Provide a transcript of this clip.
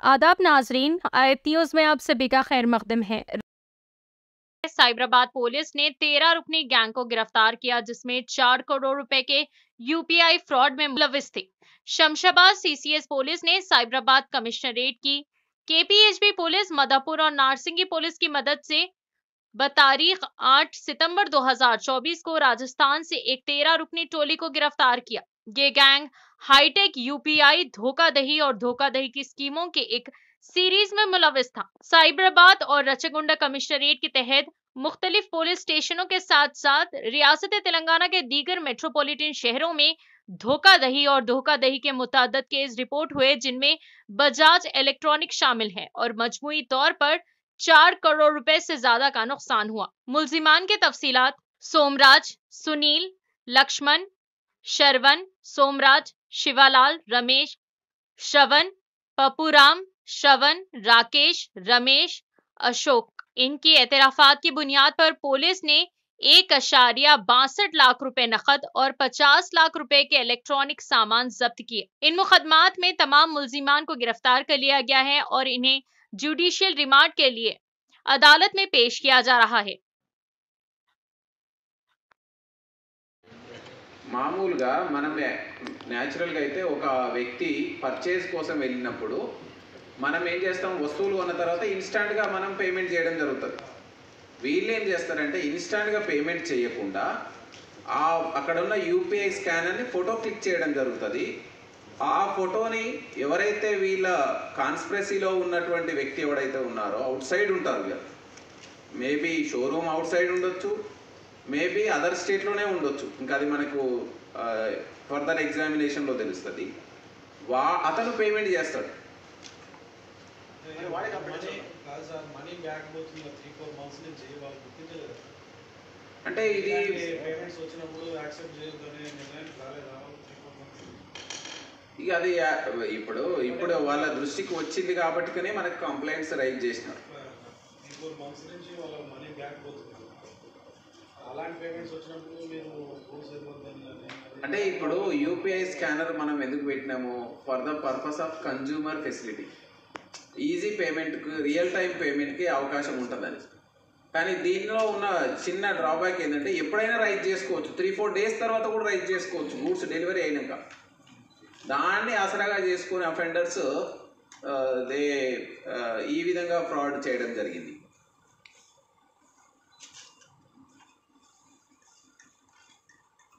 आदाब नाजरीन, आयत न्यूज़ में आप सभी का खैर मकदम है। साइबराबाद पुलिस ने 13 रुकनी गैंग को गिरफ्तार किया, जिसमें 4 करोड़ रुपए के यूपीआई फ्रॉड में मुलविस थे। शमशाबाद सीसीएस पुलिस ने साइबराबाद कमिश्नरेट की केपीएचबी पुलिस, मदापुर और नारसिंगी पुलिस की मदद से बतारीख 8 सितंबर 2024 को राजस्थान से एक 13 रुकनी टोली को गिरफ्तार किया। ये गैंग हाईटेक यूपीआई, धोखाधड़ी और धोखाधड़ी की स्कीमों के एक सीरीज में मुलविस था। साइबराबाद और रचगुंडा कमिश्नरेट के तहत मुख्तलिफ पुलिस स्टेशनों के साथ साथ रियासत तेलंगाना के दीगर मेट्रोपॉलिटन शहरों में धोखाधड़ी और धोखाधड़ी के मुतअद्दिद केस रिपोर्ट हुए, जिनमें बजाज इलेक्ट्रॉनिक शामिल है और मजमूई तौर पर 4 करोड़ रुपए से ज्यादा का नुकसान हुआ। मुल्जिमान के तफसीलात: सोमराज, सुनील, लक्ष्मण, शरवण, सोमराज, शिवालाल, रमेश, श्रवण, पपुराम, श्रवण, राकेश, रमेश, अशोक। इनकी एतराफात की बुनियाद पर पुलिस ने 1.62 लाख रुपए नकद और 50 लाख रुपए के इलेक्ट्रॉनिक सामान जब्त किए। इन मुकदमात में तमाम मुल्जिमान को गिरफ्तार कर लिया गया है और इन्हें जुडिशियल रिमांड के लिए अदालत में पेश किया जा रहा है। మామూలుగా మనం న్యాచురల్గా అయితే ఒక వ్యక్తి పర్చేజ్ కోసం వెళ్ళినప్పుడు మనం ఏం చేస్తాం, వస్తువులు కొన్న తర్వాత ఇన్స్టాంట్గా మనం పేమెంట్ చేయడం జరుగుతుంది. వీళ్ళు ఏం చేస్తారంటే ఇన్స్టాంట్గా పేమెంట్ చేయకుండా అక్కడ ఉన్న యూపీఐ స్కానర్ని ఫోటో క్లిక్ చేయడం జరుగుతుంది. ఆ ఫోటోని ఎవరైతే వీళ్ళ కాన్స్పిరసీలో ఉన్నటువంటి వ్యక్తి ఎవరైతే ఉన్నారో అవుట్ సైడ్ ఉంటారు, మేబీ షోరూమ్ అవుట్ సైడ్ ఉండొచ్చు, మేబీ అదర్ స్టేట్లోనే ఉండొచ్చు, ఇంకా అది మనకు ఫర్దర్ ఎగ్జామినేషన్లో తెలుస్తుంది. అతను పేమెంట్ చేస్తాడు. అంటే ఇది ఇక అది ఇప్పుడు వాళ్ళ దృష్టికి వచ్చింది కాబట్టినే మనకు కంప్లైంట్స్ రైజ్ చేసినారు. అంటే ఇప్పుడు యూపీఐ స్కానర్ మనం ఎందుకు పెట్టినాము? For the purpose of consumer facility, easy పేమెంట్కి, రియల్ టైం పేమెంట్కి అవకాశం ఉంటుందని. కానీ దీనిలో ఉన్న చిన్న డ్రాబ్యాక్ ఏంటంటే ఎప్పుడైనా రైజ్ చేసుకోవచ్చు, 3-4 డేస్ తర్వాత కూడా రైజ్ చేసుకోవచ్చు గూడ్స్ డెలివరీ అయినాక. దాన్ని ఆసరాగా చేసుకునే అఫెండర్స్ ఈ విధంగా ఫ్రాడ్ చేయడం జరిగింది.